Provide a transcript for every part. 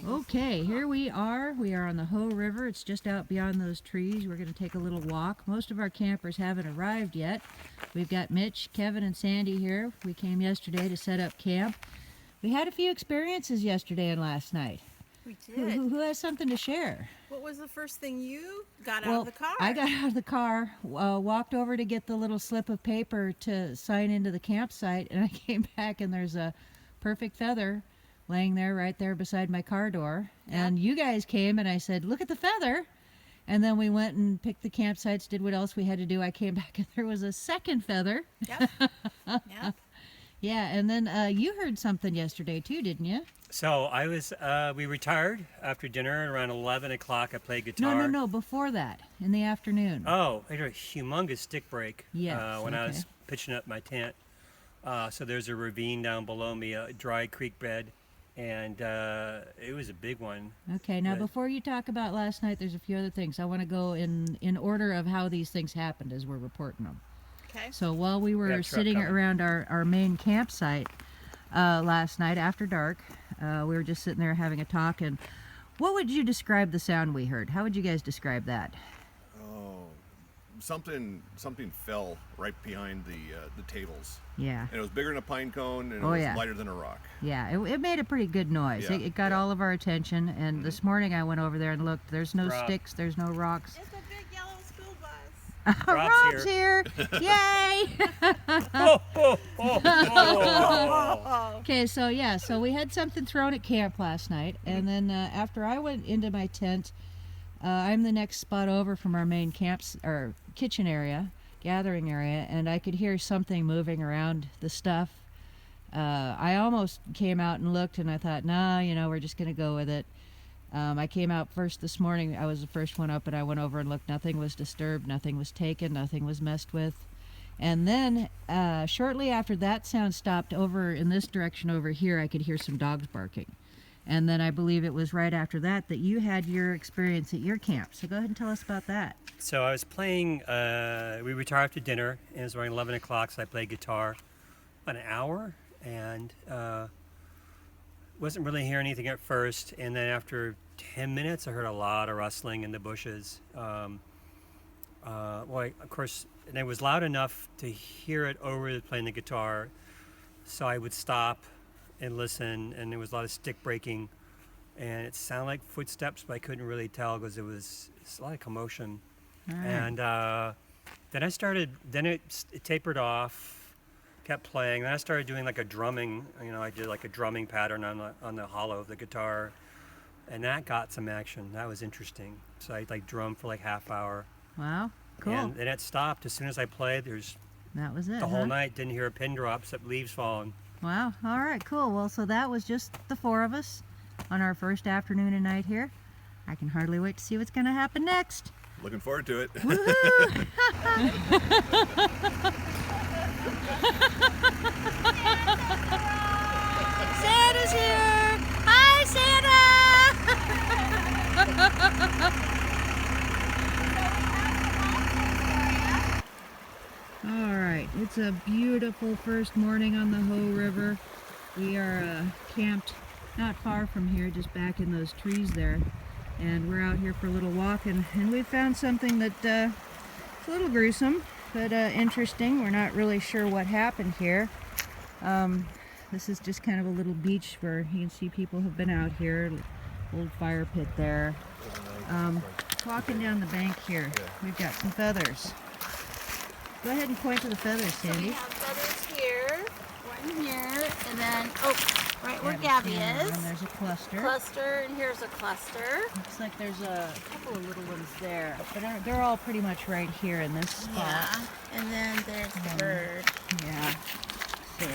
Okay, here we are. We are on the Hoh River. It's just out beyond those trees. We're going to take a little walk. Most of our campers haven't arrived yet. We've got Mitch, Kevin, and Sandy here. We came yesterday to set up camp. We had a few experiences yesterday and last night. We did. Who has something to share? What was the first thing you got out of the car? I got out of the car, walked over to get the little slip of paper to sign into the campsite, and I came back and there's a perfect feather laying there right there beside my car door. Yeah. And you guys came and I said, look at the feather. And then we went and picked the campsites, did what else we had to do. I came back and there was a second feather. Yep. Yep. Yeah, and then you heard something yesterday too, didn't you? So I was, we retired after dinner around 11 o'clock. I played guitar. No, before that, in the afternoon. Oh, I had a humongous stick break when I was pitching up my tent. So there's a ravine down below me, a dry creek bed, and it was a big one. Okay, now before you talk about last night, there's a few other things. I want to go in order of how these things happened as we're reporting them. Okay. So while we were sitting around our main campsite last night after dark, we were just sitting there having a talk, and what would you describe the sound we heard? How would you guys describe that? Oh, something fell right behind the tables. Yeah. And it was bigger than a pine cone, and it was lighter than a rock. Yeah, it made a pretty good noise. Yeah. It got all of our attention, and this morning I went over there and looked. There's no sticks, there's no rocks. It's a big yellow school bus. Rob's here. Yay! Okay, so we had something thrown at camp last night, and then after I went into my tent, I'm the next spot over from our main kitchen area, gathering area, and I could hear something moving around the stuff. I almost came out and looked, and I thought, nah, we're just going to go with it. I came out first this morning. I was the first one up, and I went over and looked. Nothing was disturbed. Nothing was taken. Nothing was messed with. And then shortly after that sound stopped over in this direction over here, I could hear some dogs barking. And then I believe it was right after that you had your experience at your camp. So go ahead and tell us about that. So I was playing, we retired after dinner, and it was around 11 o'clock, so I played guitar about an hour, and wasn't really hearing anything at first, and then after 10 minutes I heard a lot of rustling in the bushes. Of course, and it was loud enough to hear it over playing the guitar, so I would stop and listen, and there was a lot of stick breaking, and it sounded like footsteps, but I couldn't really tell because it's a lot of commotion. Right. And then it tapered off, kept playing. Then I started doing like a drumming. I did like a drumming pattern on the hollow of the guitar, and that got some action. That was interesting. So I drummed for like half hour. Wow, cool. And then it stopped as soon as I played. That was it. The whole night didn't hear a pin drop except leaves falling. Wow. All right, cool. Well, so that was just the four of us on our first afternoon and night here. I can hardly wait to see what's going to happen next. Looking forward to it. Woohoo! Santa's here! Hi, Santa! All right, it's a beautiful first morning on the Hoh River. We are camped not far from here, just back in those trees there. And we're out here for a little walk, and we found something that it's a little gruesome, but interesting. We're not really sure what happened here. This is just kind of a little beach where you can see people have been out here. Old fire pit there. Walking down the bank here, we've got some feathers. Go ahead and point to the feathers, Sandy. So we have feathers here, one here, and then, right where Gabby is. And there's a cluster. And here's a cluster. Looks like there's a couple of little ones there, but they're all pretty much right here in this spot. Yeah, and then there's the bird. Yeah, so,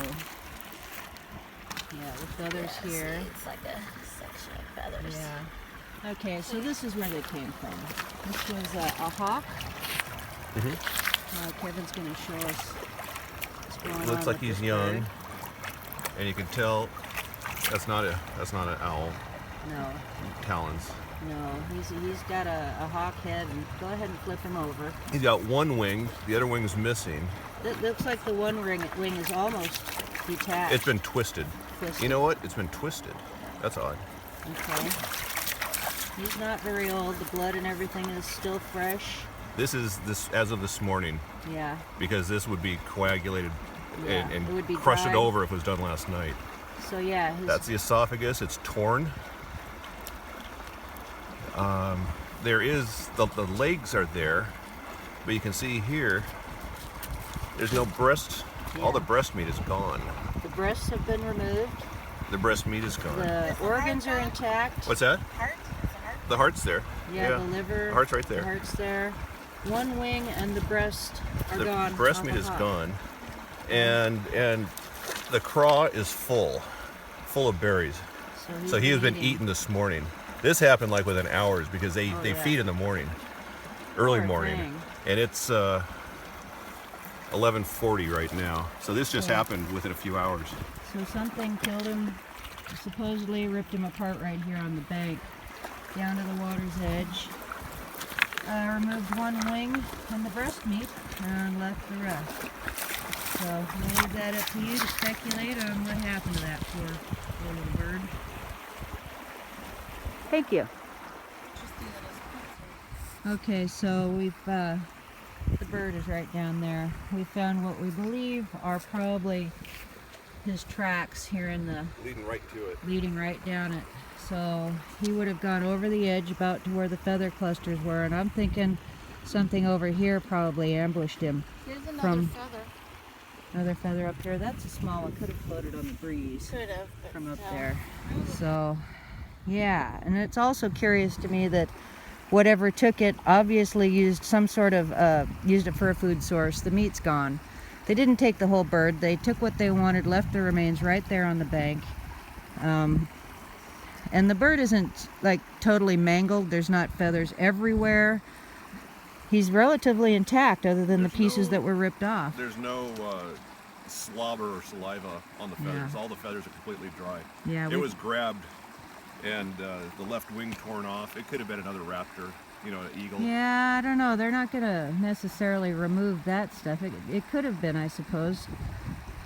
the feathers here. See, it's like a section of feathers. Yeah. Okay, so this is where they came from. This was a hawk. Kevin's going to show us what's going on. Looks like he's young, bird. and you can tell that's not an owl. No. Talons. No, he's got a hawk head, and go ahead and flip him over. He's got one wing, the other wing's missing. It looks like the one wing is almost detached. It's been twisted. You know what? It's been twisted. That's odd. Okay. He's not very old. The blood and everything is still fresh. This is as of this morning, Yeah. because this would be coagulated Yeah, and it would be crush it dry. over if it was done last night. So yeah, That's the esophagus. It's torn. There is the legs are there, but you can see here there's no breast. All the breast meat is gone. the breasts have been removed. The breast meat is gone. The organs are intact. What's that? Heart? Is the heart? The heart's there. Yeah, the liver. The heart's right The there. heart's there. One wing and the breast are The gone. breast off meat the is hog. gone, and the craw is full of berries. So he has been eaten this morning. This happened like within hours because they yeah. feed in the morning, early Poor morning, thing. and it's 11:40 right now. So this just happened within a few hours. So something killed him, supposedly ripped him apart right here on the bank, down to the water's edge. Removed one wing and the breast meat and left the rest. So I'll leave that up to you to speculate on what happened to that poor little bird. Thank you. Okay, so we've, the bird is right down there. We found what we believe are probably his tracks here in the, Leading right to it. leading right down it. So he would have gone over the edge about to where the feather clusters were, and I'm thinking something over here probably ambushed him. Here's another From- feather. Another feather up here. That's a small one. Could have floated on the breeze Could have, but from up no. there. So, yeah. And it's also curious to me that whatever took it obviously used some sort of, used it for a food source. The meat's gone. They didn't take the whole bird. They took what they wanted, left the remains right there on the bank. And the bird isn't like totally mangled. There's not feathers everywhere. He's relatively intact other than the pieces that were ripped off. There's no slobber or saliva on the feathers. Yeah. All the feathers are completely dry. Yeah, It was grabbed and the left wing torn off. It could have been another raptor, an eagle. Yeah, I don't know. They're not going to necessarily remove that stuff. It could have been, I suppose.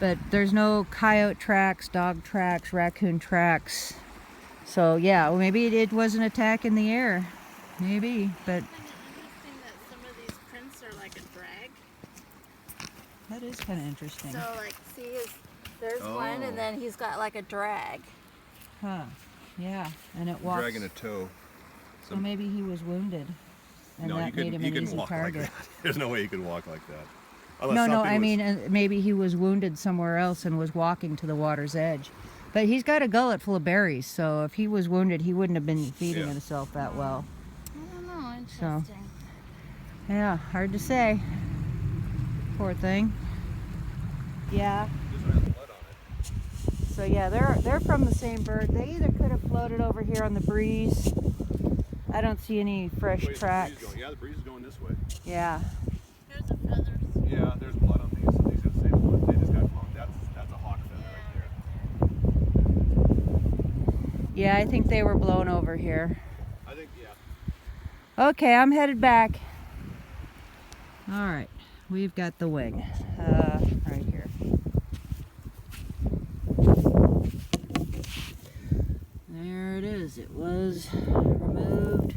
But there's no coyote tracks, dog tracks, raccoon tracks. So, yeah, well, maybe it was an attack in the air. Maybe, but Isn't it interesting that some of these prints are like a drag? that is kind of interesting. So, like, see, there's one, Oh. and then he's got like a drag. Huh. Yeah, and it walks. Dragging a toe. So maybe he was wounded. And No, that made him you an can easy walk target. like that. There's no way you can walk like that. Unless No, something I was- mean, maybe he was wounded somewhere else and was walking to the water's edge. But he's got a gullet full of berries, so if he was wounded, he wouldn't have been feeding Yeah. himself that well. I don't know, interesting. Yeah, hard to say. Poor thing. Yeah. This one has blood on it. So yeah, they're from the same bird. They either could have floated over here on the breeze. I don't see any fresh Wait, the breeze tracks. is going- Yeah, the breeze is going this way. Yeah. Here's the feathers. Yeah, there's blood on these. These are the same blood. They just got blown. That's a hawk feather right there. Yeah, I think they were blown over here. I think, yeah. Okay, I'm headed back. All right, we've got the wing right here. There it is. It was removed.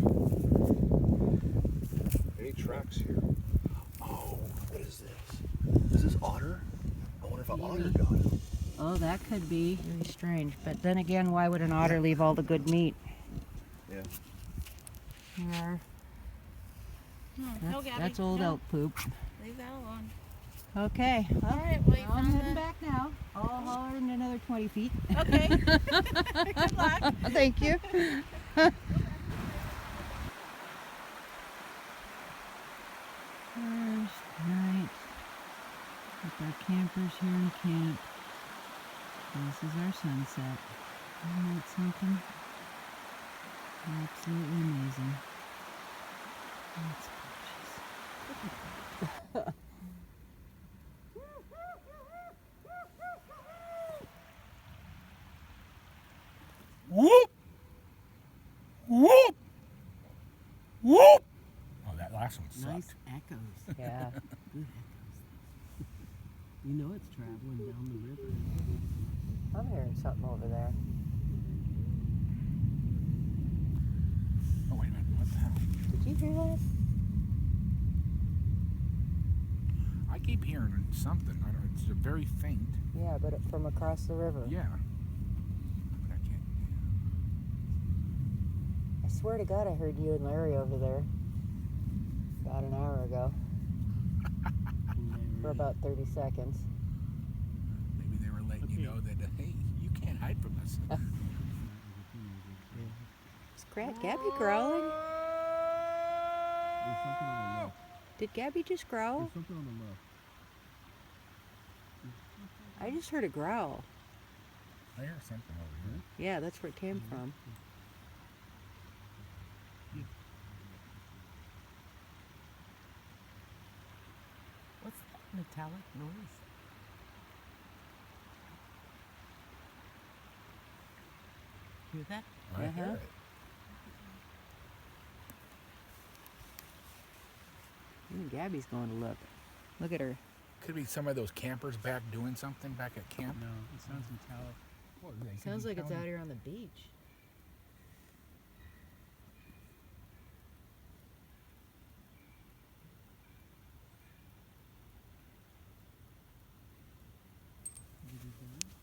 Any tracks here? Oh, what is this? Is this otter? I wonder if an otter got it. Oh, that could be really strange. But then again, why would an otter leave all the good meat? Yeah. Here. No, Gabby, That's old no. elk poop. Leave that alone. Okay. Well, All right, well, you I'm found heading the... back now. I'll holler in another 20 feet. Okay. Good luck. Thank you. First night with our campers here in camp. This is our sunset. Isn't that something? Absolutely amazing. That's gorgeous. Whoop! Whoop! Whoop! Oh, that last one sucked. Nice echoes. Yeah. Good echoes. You know it's traveling down the river. I'm hearing something over there. hear that? I keep hearing something. I don't, it's very faint. Yeah, but from across the river. Yeah. But I can't. I swear to God, I heard you and Larry over there about an hour ago for about 30 seconds. Maybe they were letting you know that, hey, you can't hide from us. Is Gabby growling? There's something on the left. Did Gabby just growl? There's something on the left. I just heard a growl. I hear something over here. Yeah, that's where it came from. What's that metallic noise? Hear that? I hear Uh-huh. it. Even Gabby's going to look. Look at her. Could be some of those campers back doing something back at camp. No, it sounds metallic. Well, they could Sounds be like it's telling- out here on the beach.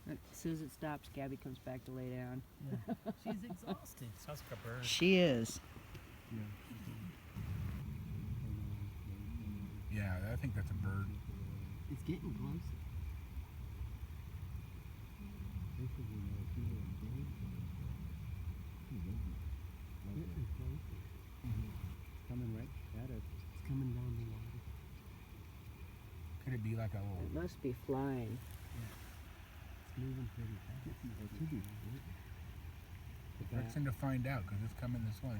As soon as it stops, Gabby comes back to lay down. Yeah. She's exhausted. Sounds like a bird. She is. Yeah, I think that's a bird. It's getting closer. Coming right at us. It's coming down the water. Could it be like a It little? must be flying. It's moving pretty fast. It could be. Fixing to find out because it's coming this way.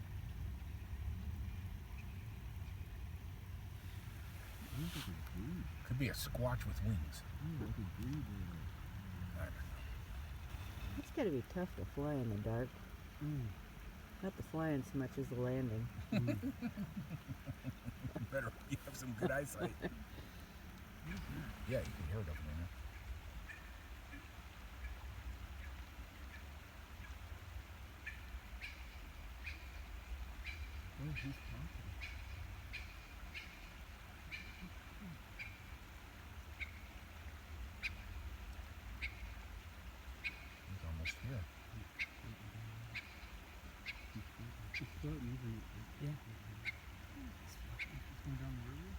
Could be a squatch with wings. I don't know. It's got to be tough to fly in the dark. Not the flying so much as the landing. Better you have some good eyesight. Yeah, you can hear it up there. Oh, he's talking. He's almost here. It's floating, isn't it? Yeah. It's going down the river?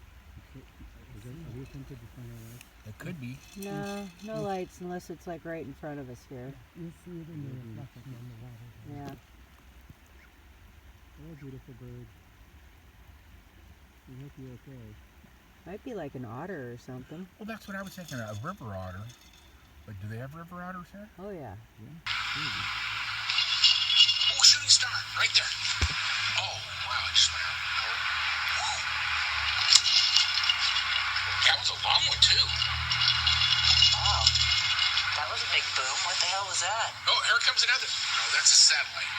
Are we attempted to find our light? It could be. No, no lights unless it's like right in front of us here. You'll see it in the reflection on the water. Yeah. Oh, beautiful bird. We hope you're okay. Might be like an otter or something. Well, that's what I was thinking. A river otter. But do they have river otters here? Oh yeah. Oh, shooting star, right there. Oh, wow, it just went out. That was a long one, too. Wow. That was a big boom. What the hell was that? Oh, here comes another. No, that's a satellite.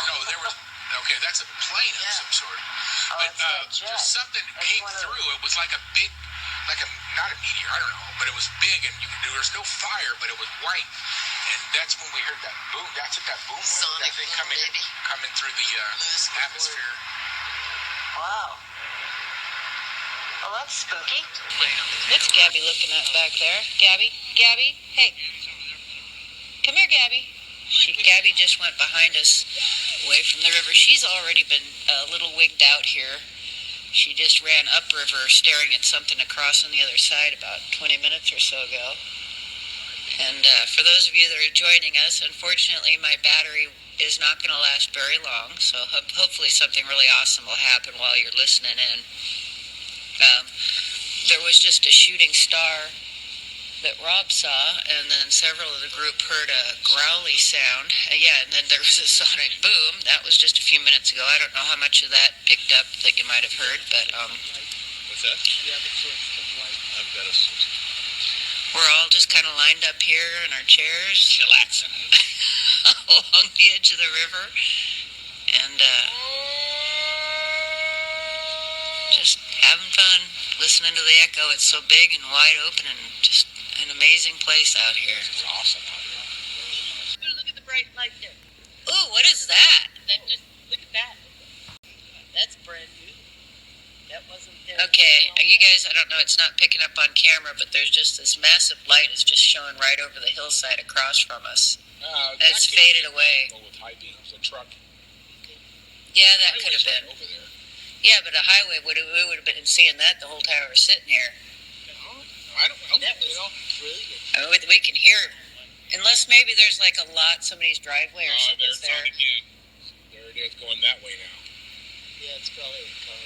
No, there was. Okay, that's a plane of some sort. Oh, But it's that jet. just something It's came one of through. It was like a big, not a meteor, I don't know, but it was big and there was no fire, but it was white. And that's when we heard that boom. That's what that boom was. Sonic That thing boom, baby. coming through the Lewis and atmosphere. Wow. Well, that's spooky. What's Gabby looking at back there? Gabby? Gabby? Hey. Come here, Gabby. Gabby just went behind us, away from the river. She's already been a little wigged out here. She just ran upriver, staring at something across on the other side about 20 minutes or so ago. And for those of you that are joining us, unfortunately, my battery is not going to last very long, so hopefully something really awesome will happen while you're listening in. There was just a shooting star that Rob saw, and then several of the group heard a growly sound. And then there was a sonic boom. That was just a few minutes ago. I don't know how much of that picked up that you might have heard, but What's that? I've got a source. we're all just kind of lined up here in our chairs, Chillaxing. along the edge of the river, and just having fun, listening to the echo. It's so big and wide open and just an amazing place out here. It's awesome. Look at the bright light there. Ooh, what is that? Look at that. That's brand new. Okay, you guys, I don't know, it's not picking up on camera, but there's just this massive light is just showing right over the hillside across from us. It's faded away. With high beams, a truck. Yeah, that could have been. Over there. Yeah, but a highway we would have been seeing that the whole time we were sitting here. I don't know. That was really good. I mean, we can hear, unless maybe there's like a lot, somebody's driveway or something There's there. on again. There it is, going that way now. Yeah, it's probably a car.